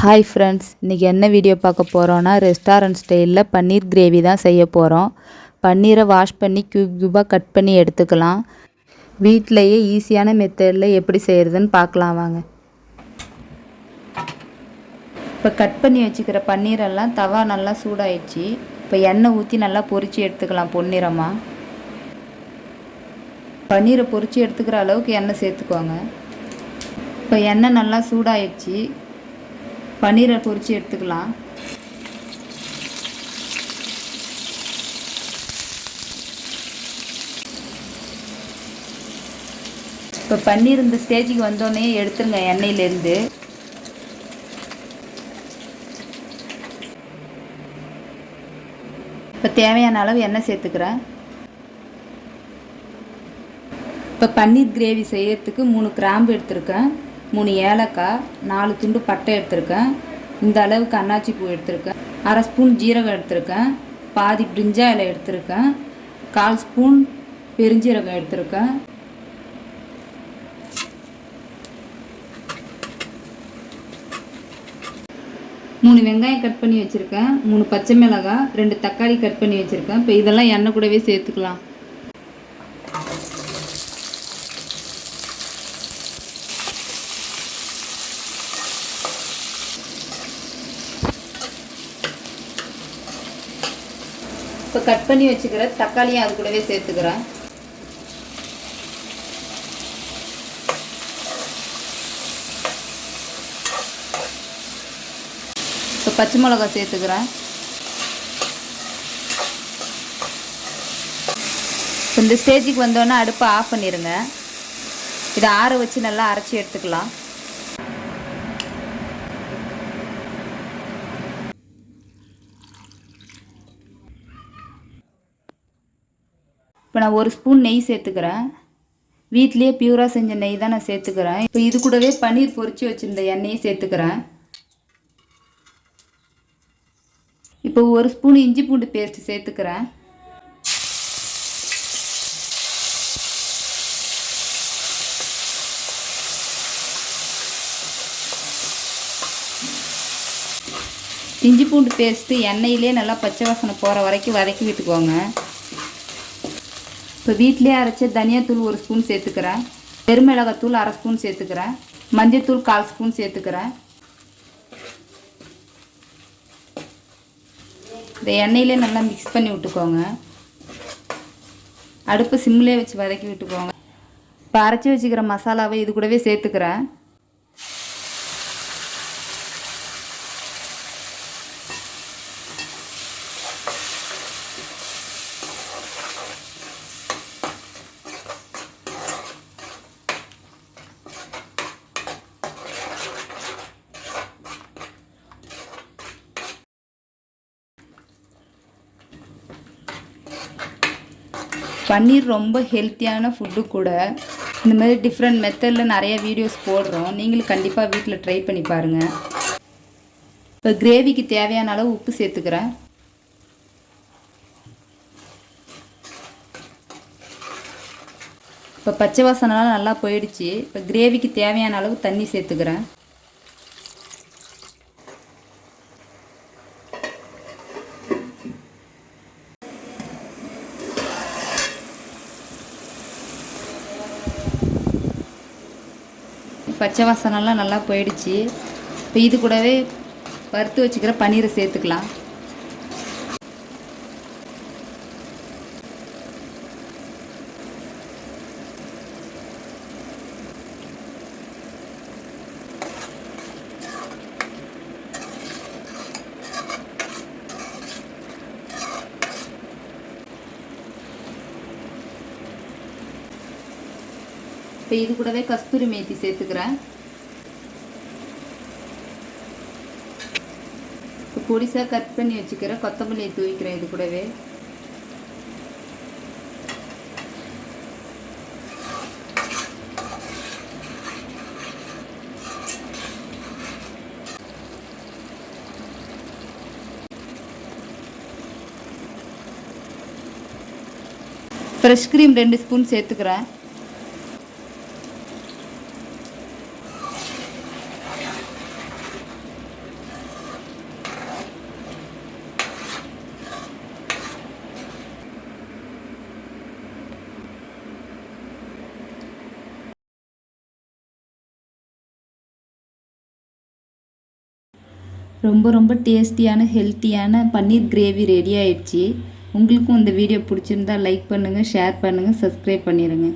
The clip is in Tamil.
ஹாய் ஃப்ரெண்ட்ஸ், இன்றைக்கி என்ன வீடியோ பார்க்க போகிறோன்னா ரெஸ்டாரண்ட் ஸ்டைலில் பன்னீர் கிரேவி தான் செய்ய போகிறோம். பன்னீரை வாஷ் பண்ணி க்யூபாக கட் பண்ணி எடுத்துக்கலாம். வீட்டிலையே ஈஸியான மெத்தடில் எப்படி செய்கிறதுன்னு பார்க்கலாம் வாங்க. இப்போ கட் பண்ணி வச்சுக்கிற பன்னீரெல்லாம் தவா நல்லா சூடாயிடுச்சு. இப்போ எண்ணெய் ஊற்றி நல்லா பொரித்து எடுத்துக்கலாம். பொன்னிறமாக பன்னீரை பொரித்து எடுத்துக்கிற அளவுக்கு எண்ணெய் சேர்த்துக்கோங்க. இப்போ எண்ணெய் நல்லா சூடாயிடுச்சு. பன்னீரை பொரித்து எடுத்துக்கலாம். இப்போ பன்னீர் இந்த ஸ்டேஜுக்கு வந்தோடனே எடுத்துருங்க எண்ணெயிலேருந்து. இப்போ தேவையான அளவு எண்ணெய் சேர்த்துக்கிறேன். இப்போ பன்னீர் கிரேவி செய்யறதுக்கு 3 கிராம்பு எடுத்திருக்கேன், 3 ஏலக்காய், 4 துண்டு பட்டை எடுத்திருக்கேன், இந்த அளவுக்கு அன்னாச்சி பூ எடுத்திருக்கேன், 1/2 ஸ்பூன் ஜீரகம் எடுத்திருக்கேன், பாதி பிரிஞ்சா இலை எடுத்திருக்கேன், 1/4 ஸ்பூன் பெருஞ்சீரகம் எடுத்திருக்கேன், மூணு வெங்காயம் கட் பண்ணி வச்சுருக்கேன், 3 பச்சை மிளகாய், 2 தக்காளி கட் பண்ணி வச்சுருக்கேன். இப்போ இதெல்லாம் எண்ணெய் கூடவே சேர்த்துக்கலாம். இப்போ கட் பண்ணி வச்சுக்கிற தக்காளியும் அது கூடவே சேர்த்துக்கிறேன். இப்போ பச்சை மிளகாய் சேர்த்துக்கிறேன். இந்த ஸ்டேஜுக்கு வந்தோன்னே அடுப்பை ஆஃப் பண்ணிடுங்க. இதை ஆற வச்சு நல்லா அரைச்சி எடுத்துக்கலாம். இப்போ நான் 1 ஸ்பூன் நெய் சேர்த்துக்கிறேன். வீட்லேயே பியூராக செஞ்ச நெய் தான் நான் சேர்த்துக்கிறேன். இப்போ இது கூடவே பன்னீர் பொரித்து வச்சுருந்த எண்ணெயை சேர்த்துக்கிறேன். இப்போ 1 ஸ்பூன் இஞ்சி பூண்டு பேஸ்ட் சேர்த்துக்கிறேன். இஞ்சி பூண்டு பேஸ்ட்டு எண்ணெயிலே நல்லா பச்சை வாசனை போகிற வரைக்கும் வதக்கி விட்டுக்கோங்க. இப்போ வீட்டிலே அரைச்ச தனியாத்தூள் 1 ஸ்பூன் சேர்த்துக்கிறேன், பெருமிளகாத்தூள் 1/2 ஸ்பூன் சேர்த்துக்கிறேன், மஞ்சத்தூள் 1/4 ஸ்பூன் சேர்த்துக்கிறேன். இந்த எண்ணெயிலே நல்லா மிக்ஸ் பண்ணி விட்டுக்கோங்க. அடுப்பு சிம்மிலே வச்சு வதக்கி விட்டுக்கோங்க. இப்போ அரைச்சி வச்சுக்கிற மசாலாவை இது கூடவே சேர்த்துக்கிறேன். பன்னீர் ரொம்ப ஹெல்த்தியான ஃபுட்டு கூட. இந்த மாதிரி டிஃப்ரெண்ட் மெத்தடில் நிறைய வீடியோஸ் போடுறோம். நீங்களும் கண்டிப்பாக வீட்டில் ட்ரை பண்ணி பாருங்கள். இப்போ கிரேவிக்கு தேவையான அளவு உப்பு சேர்த்துக்கிறேன். இப்போ பச்சை வாசனைலாம் நல்லா போயிடுச்சு. இப்போ கிரேவிக்கு தேவையான அளவு தண்ணி சேர்த்துக்கிறேன். பச்சை வாசனைலாம் நல்லா போயிடுச்சு. இப்போ இது கூடவே வறுத்து வச்சுக்கிற பன்னீரை சேர்த்துக்கலாம். இப்போ இது கூடவே கஸ்தூரி மேத்தி சேர்த்துக்கிறேன். இப்போ பொடிசாக கட் பண்ணி வச்சுக்கிற கொத்தமல்லியை தூவிக்கிறேன் இது கூடவே. ஃப்ரெஷ் க்ரீம் 2 ஸ்பூன் சேர்த்துக்கிறேன். ரொம்ப ரொம்ப டேஸ்டியான ஹெல்த்தியான பன்னீர் கிரேவி ரெடி ஆயிடுச்சு. உங்களுக்கும் இந்த வீடியோ பிடிச்சிருந்தா லைக் பண்ணுங்கள், ஷேர் பண்ணுங்கள், சப்ஸ்கிரைப் பண்ணிடுங்க.